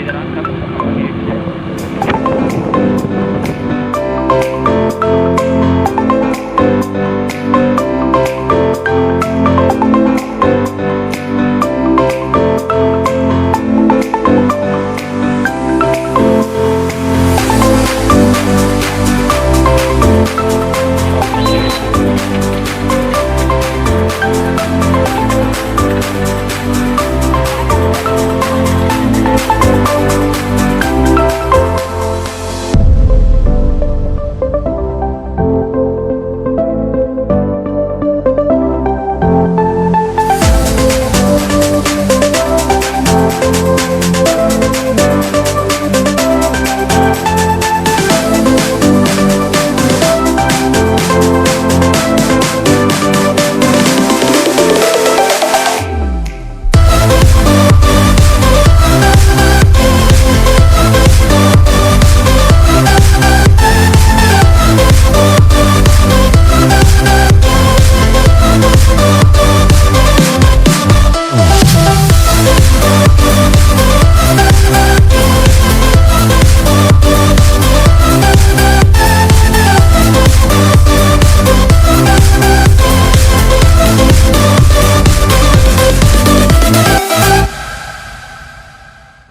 दौरान सब गेट से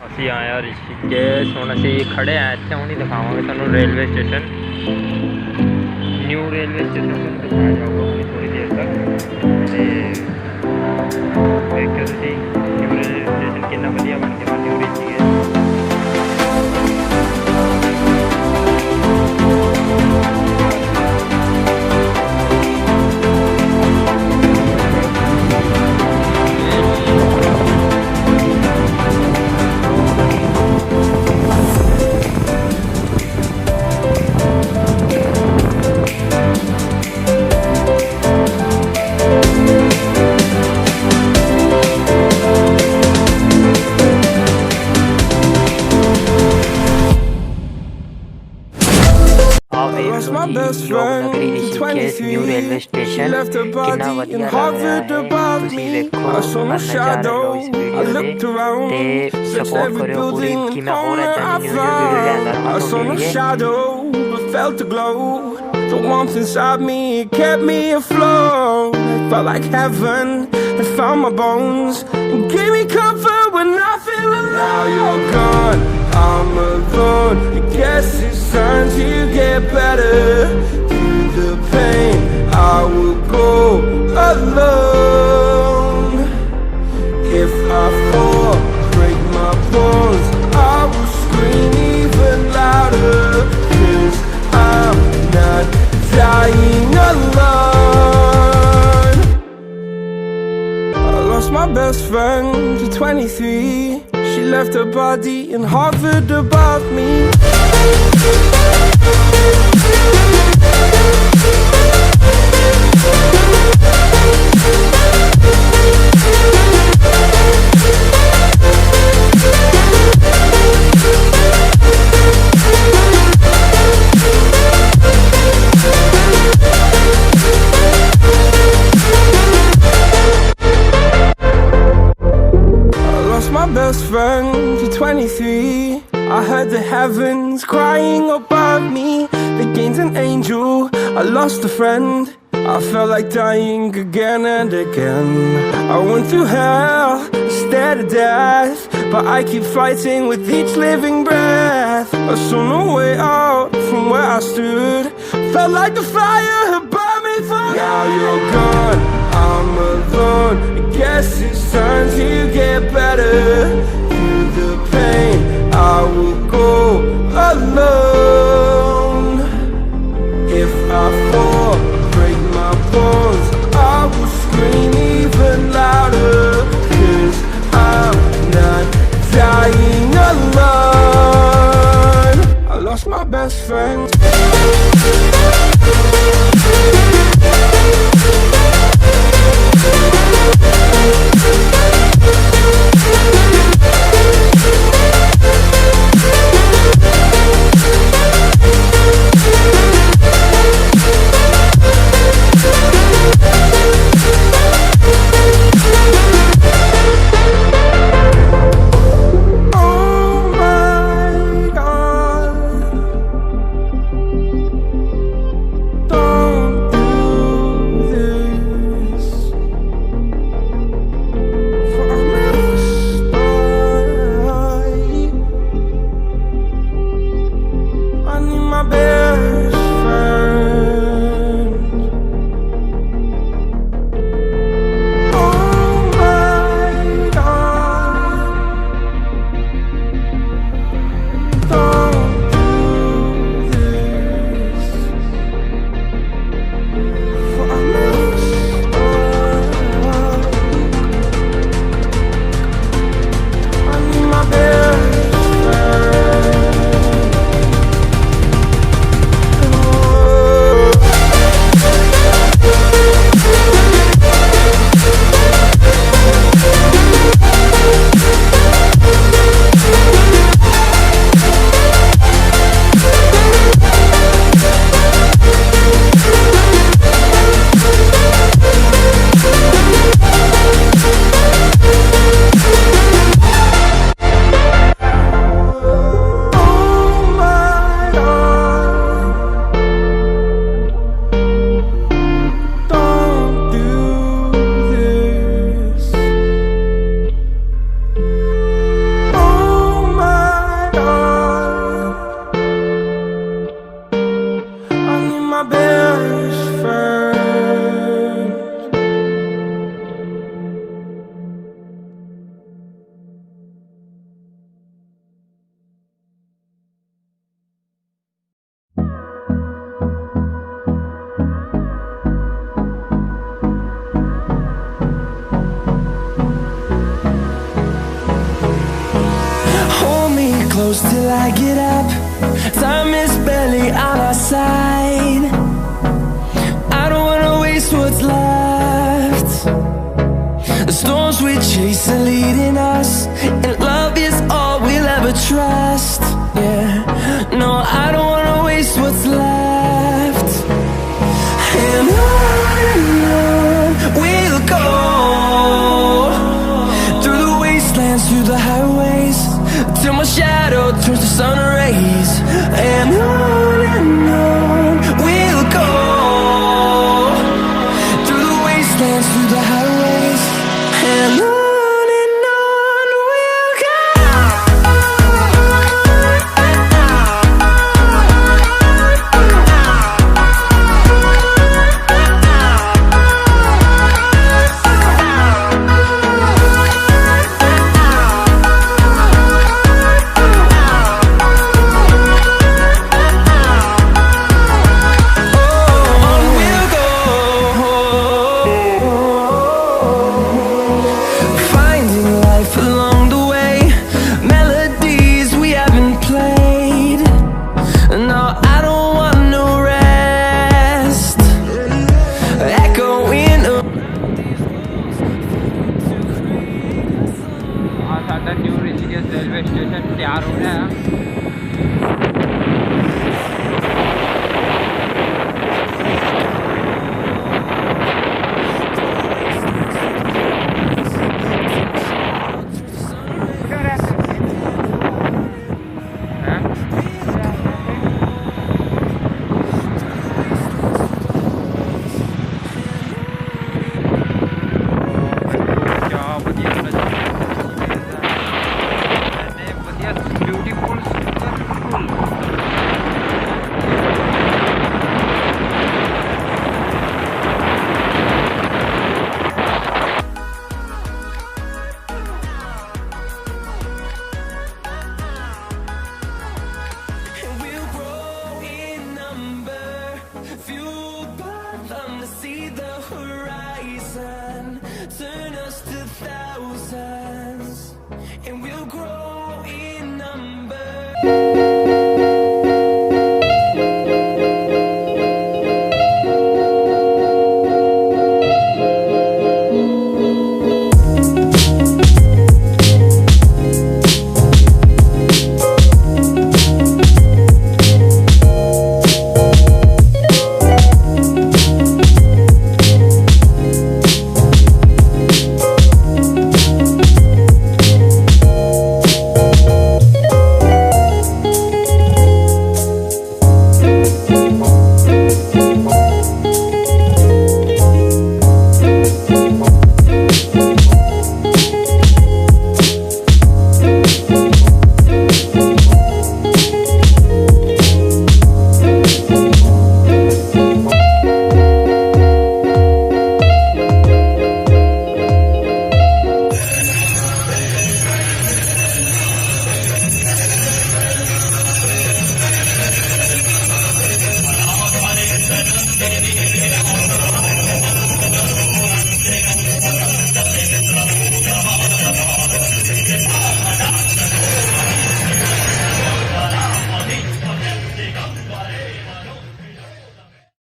ਅਸੀਂ ਆਇਆ ऋषिकेश ਹੁਣ ਅਸੀਂ ਖੜੇ ਆ ਇੱਥੇ ਹੁਣ ਹੀ ਦਿਖਾਵਾਂਗੇ ਤੁਹਾਨੂੰ railway station new railway station ਤੁਹਾਨੂੰ ਦਿਖਾਇਆ ਜਾਊਗਾ ਹੁਣੇ ਥੋੜੀ ਦੇਰ ਤੱਕ ਤੇ ਵੇਖਿਓ ਤੁਸੀਂ ਨਿਊ ਰੇਲਵੇ ਸਟੇਸ਼ਨ ਕਿੰਨਾ ਵਧੀਆ ਬਣ ਗਿਆ new Rishikesh new railway station कितना वधिया लग रहा है तुसी देखो नज़ारा लो इस वीडियो दे ते सपोर्ट करो पूरी कि मैं और अच्छा न्यू वीडियो लेकर felt the glow, the warmth inside me, it kept me afloat. It felt like heaven had found my bones and gave me comfort when I feel alone. Now you're gone, I'm alone. I guess it's time to get better. Through the pain, I will go alone. If I fall, break my bones, I will scream even louder. 'Cause I'm not dying alone. I lost my best friend to 23. She left her body and hovered above me. Best friend to 23. I heard the heavens crying above me. They gained an angel, I lost a friend. I felt like dying again and again. I went through hell, stared at death, but I keep fighting with each living breath. I saw no way out from where I stood. Felt like the fire had burned me through. Now you're gone, I'm alone. I guess it's time to get better. Through the pain, I will go alone. If I fall, break my bones, I will scream even louder. 'Cause I'm not dying alone. I lost my best friend. Oh my close till I get up. Time is barely on our side. I don't wanna waste what's left. The storms we chase are leading us, and love is all we'll ever trust. Yeah, no, I don't wanna waste what's left. And on we'll go, through the wastelands, through the highways, till my shadow turns to sun rays. And on we'll go, through the wastelands, through the highways, and on we'll go. New Rishikesh railway station तैयार हो रहा है।